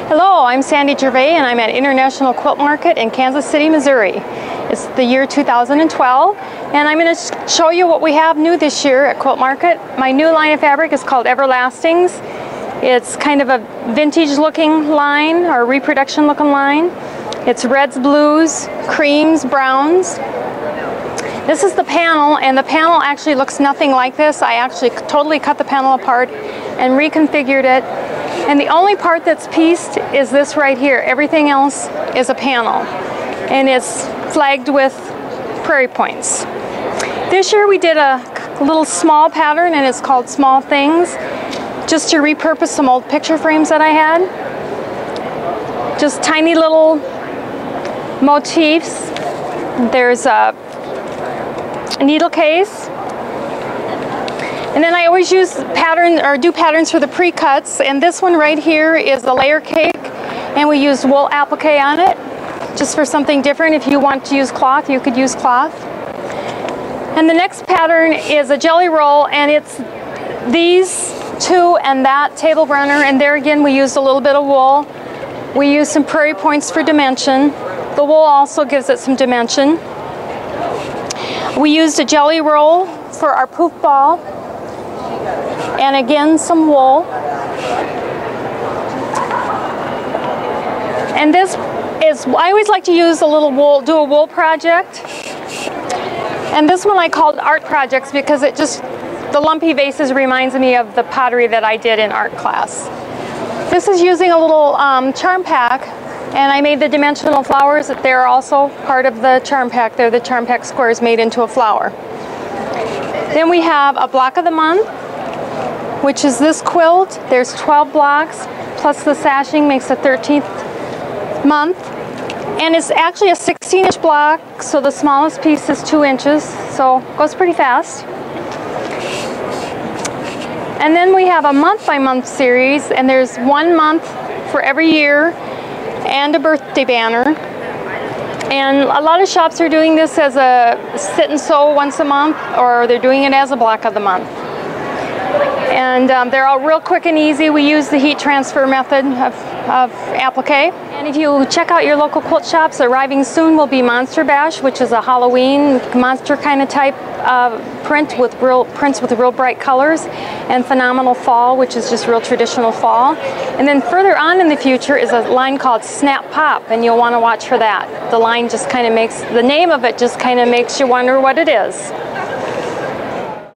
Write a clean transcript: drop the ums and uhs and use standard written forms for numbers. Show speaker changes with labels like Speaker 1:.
Speaker 1: Hello, I'm Sandy Gervais and I'm at International Quilt Market in Kansas City, Missouri. It's the year 2012 and I'm going to show you what we have new this year at Quilt Market. My new line of fabric is called Everlastings. It's kind of a vintage looking line or reproduction looking line. It's reds, blues, creams, browns. This is the panel, and the panel actually looks nothing like this. I actually totally cut the panel apart and reconfigured it. And the only part that's pieced is this right here. Everything else is a panel. And it's flagged with prairie points. This year we did a little small pattern, and it's called Small Things, just to repurpose some old picture frames that I had. Just tiny little motifs. There's a needle case. And then I always use patterns for the pre-cuts, and this one right here is a layer cake, and we used wool applique on it just for something different. If you want to use cloth, you could use cloth. And the next pattern is a jelly roll, and it's these two and that table runner, and there again we used a little bit of wool. We used some prairie points for dimension. The wool also gives it some dimension. We used a jelly roll for our poof ball, and again some wool. And this is, I always like to use a little wool, do a wool project. And this one I called art projects because it just, the lumpy vases reminds me of the pottery that I did in art class. This is using a little charm pack, and I made the dimensional flowers. They're also part of the charm pack. They're the charm pack squares made into a flower. Then we have a block of the month, which is this quilt. There's 12 blocks, plus the sashing makes the 13th month. And it's actually a 16-inch block, so the smallest piece is 2 inches, so it goes pretty fast. And then we have a month-by-month series, and there's 1 month for every year and a birthday banner. And a lot of shops are doing this as a sit and sew once a month, or they're doing it as a block of the month. And they're all real quick and easy. We use the heat transfer method of applique. And if you check out your local quilt shops, arriving soon will be Monster Bash, which is a Halloween monster kind of type prints with real bright colors, and Phenomenal Fall, which is just real traditional fall. And then further on in the future is a line called Snap Pop, and you'll want to watch for that. The line just kind of makes, the name of it just kind of makes you wonder what it is.